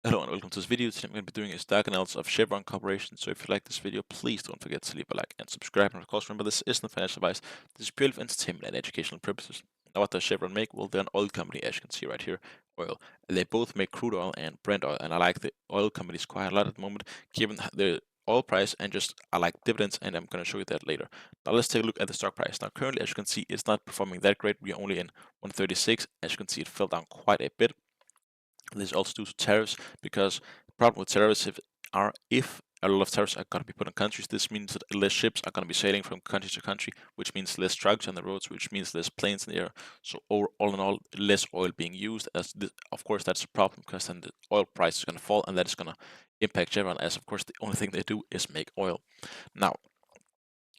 Hello and welcome to this video. Today I'm going to be doing a stock analysis of Chevron Corporation. So if you like this video, please don't forget to leave a like and subscribe. And of course, remember this isn't financial advice. This is purely for entertainment and educational purposes. Now, what does Chevron make? Well, they're an oil company, as you can see right here, oil. They both make crude oil and Brent oil, and I like the oil companies quite a lot at the moment, given the oil price and just I like dividends, and I'm going to show you that later. Now let's take a look at the stock price. Now currently, as you can see, it's not performing that great. We are only in 136. As you can see, it fell down quite a bit. This is also due to tariffs, because the problem with tariffs if a lot of tariffs are going to be put on countries, this means that less ships are going to be sailing from country to country, which means less trucks on the roads, which means less planes in the air. So all in all, less oil being used. Of course, that's a problem, because then the oil price is going to fall, and that is going to impact Chevron, as of course the only thing they do is make oil. Now,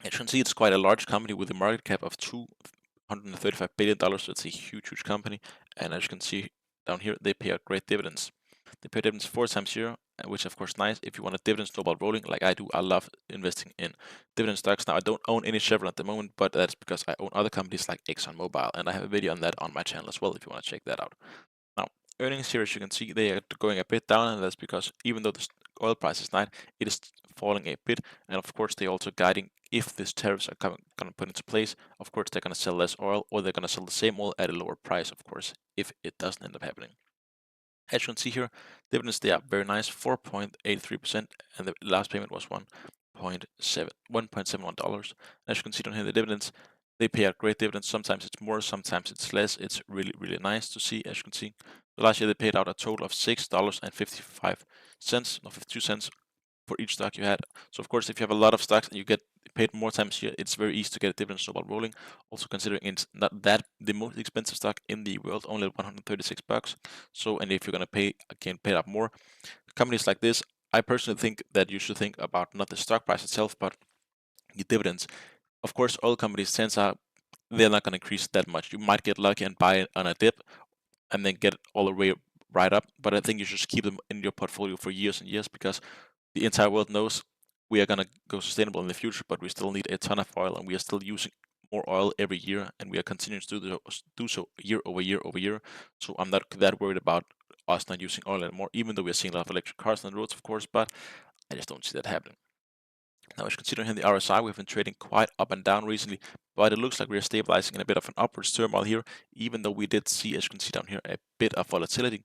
as you can see, it's quite a large company with a market cap of $235 billion. So it's a huge company, and as you can see down here, they pay out great dividends. They pay dividends 4 times a year, which of course nice. If you want a dividend snowball rolling like I do, I love investing in dividend stocks. Now I don't own any Chevron at the moment, but that's because I own other companies like ExxonMobil, and I have a video on that on my channel as well if you want to check that out. Now, earnings here, as you can see, they are going a bit down, and that's because even though the oil price is nice, it is falling a bit. And of course, they're also guiding, if these tariffs are going to put into place, of course, they're going to sell less oil, or they're going to sell the same oil at a lower price, of course, if it doesn't end up happening. As you can see here, dividends, they are very nice, 4.83%, and the last payment was $1.71. As you can see down here, the dividends, they pay out great dividends. Sometimes it's more, sometimes it's less. It's really nice to see, as you can see. So last year they paid out a total of $6.55, or 52 cents for each stock you had. So of course, if you have a lot of stocks and you get paid more times here, it's very easy to get a dividend snowball rolling. Also considering it's not that the most expensive stock in the world, only $136. So, and if you're gonna pay up more, companies like this, I personally think that you should think about not the stock price itself, but the dividends. Of course, oil companies they're not gonna increase that much. You might get lucky and buy it on a dip, and then get all the way right up. But I think you should just keep them in your portfolio for years and years, because the entire world knows we are going to go sustainable in the future, but we still need a ton of oil, and we are still using more oil every year, and we are continuing to do so year over year over year. So I'm not that worried about us not using oil anymore, even though we are seeing a lot of electric cars on the roads, of course, but I just don't see that happening. Now, as you can see down here in the RSI, we've been trading quite up and down recently, but it looks like we are stabilizing in a bit of an upwards turmoil here, even though we did see, as you can see down here, a bit of volatility.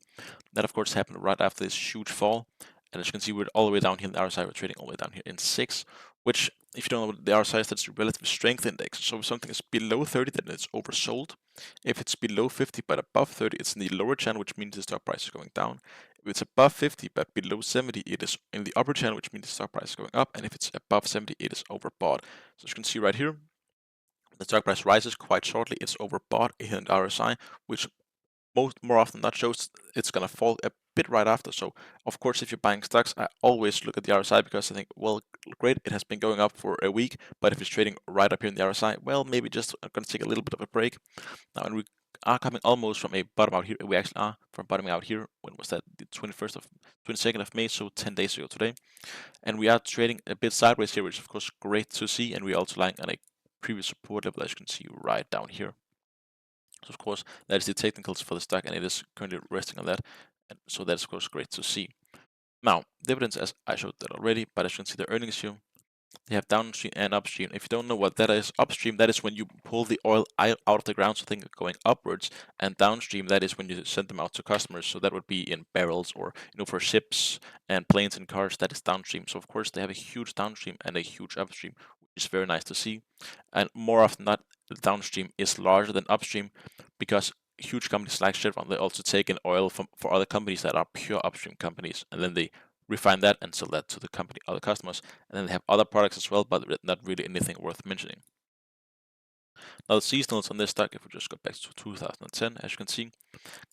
That, of course, happened right after this huge fall. And as you can see, we're all the way down here in the RSI. We're trading all the way down here in 6, which, if you don't know what the RSI is, that's the relative strength index. So if something is below 30, then it's oversold. If it's below 50 but above 30, it's in the lower channel, which means the stock price is going down. If it's above 50 but below 70, it is in the upper channel, which means the stock price is going up. And if it's above 70, it is overbought. So as you can see right here, the stock price rises quite shortly. It's overbought here in the RSI, which more often than not shows it's going to fall a bit right after. So of course, if you're buying stocks, I always look at the RSI, because I think, well, great, it has been going up for a week, but if it's trading right up here in the RSI, well, maybe just I'm going to take a little bit of a break. Now, and we are coming almost from a bottom out here. We actually are from bottoming out here. When was that? The 22nd of May, so 10 days ago today. And we are trading a bit sideways here, which is of course great to see, and we're also lying on a previous support level, as you can see right down here. So of course, that is the technicals for the stock, and it is currently resting on that. And so that's of course great to see. Now, dividends, as I showed that already, but as you can see the earnings here, they have downstream and upstream. If you don't know what that is, upstream, that is when you pull the oil out of the ground, so things going upwards, and downstream, that is when you send them out to customers. So that would be in barrels, or for ships and planes and cars, that is downstream. So of course they have a huge downstream and a huge upstream, which is very nice to see. And more often than not, the downstream is larger than upstream, because huge companies like Chevron, they also take in oil for other companies that are pure upstream companies, and then they refine that and sell that to the company, other customers, and then they have other products as well, but not really anything worth mentioning. Now the seasonals on this stock, if we just go back to 2010, as you can see,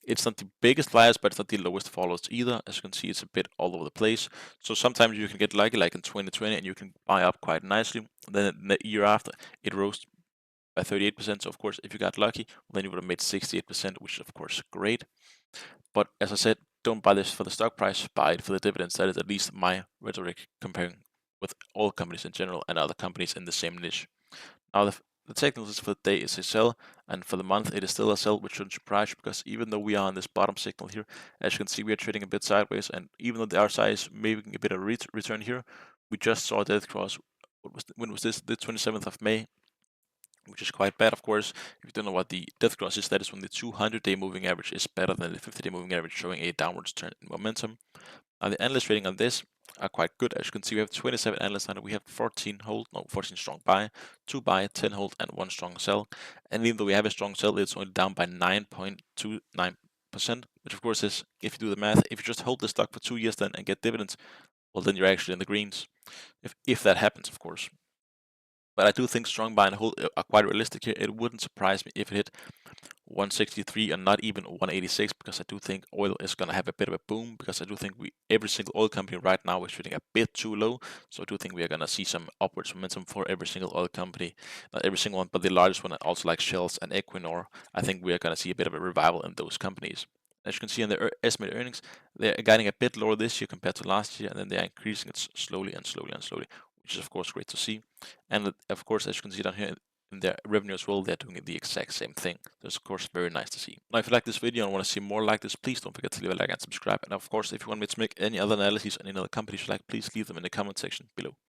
it's not the biggest flyers, but it's not the lowest followers either. As you can see, it's a bit all over the place. So sometimes you can get lucky, like in 2020, and you can buy up quite nicely. Then the year after, it rose by 38%. So of course, if you got lucky, then you would have made 68%, which is of course great. But as I said, don't buy this for the stock price, buy it for the dividends. That is at least my rhetoric comparing with all companies in general and other companies in the same niche. Now, the technicals for the day is a sell, and for the month it is still a sell, which shouldn't surprise you because even though we are on this bottom signal here, as you can see, we are trading a bit sideways, and even though the RSI is making a bit of return here, we just saw a death cross. When was this? The 27th of May, which is quite bad, of course. If you don't know what the death cross is, that is when the 200-day moving average is better than the 50-day moving average, showing a downwards trend in momentum. Now, the analyst rating on this are quite good. As you can see, we have 27 analysts on it. We have 14 strong buy, 2 buy, 10 hold, and 1 strong sell. And even though we have a strong sell, it's only down by 9.29%, which of course is, if you do the math, if you just hold the stock for 2 years then and get dividends, well, then you're actually in the greens. If that happens, of course. But I do think strong buy and hold are quite realistic here. It wouldn't surprise me if it hit 163 and not even 186, because I do think oil is going to have a bit of a boom, because I do think every single oil company right now is trading a bit too low. So I do think we are going to see some upwards momentum for every single oil company, not every single one, but the largest one, also like Shells and Equinor. I think we are going to see a bit of a revival in those companies. As you can see in their estimated earnings, they're guiding a bit lower this year compared to last year, and then they're increasing it slowly and slowly and slowly, which is of course great to see. And of course, as you can see down here in their revenue as well, they're doing the exact same thing. That's of course very nice to see. Now, if you like this video and want to see more like this, please don't forget to leave a like and subscribe. And of course, if you want me to make any other analyses on any other companies you like, please leave them in the comment section below.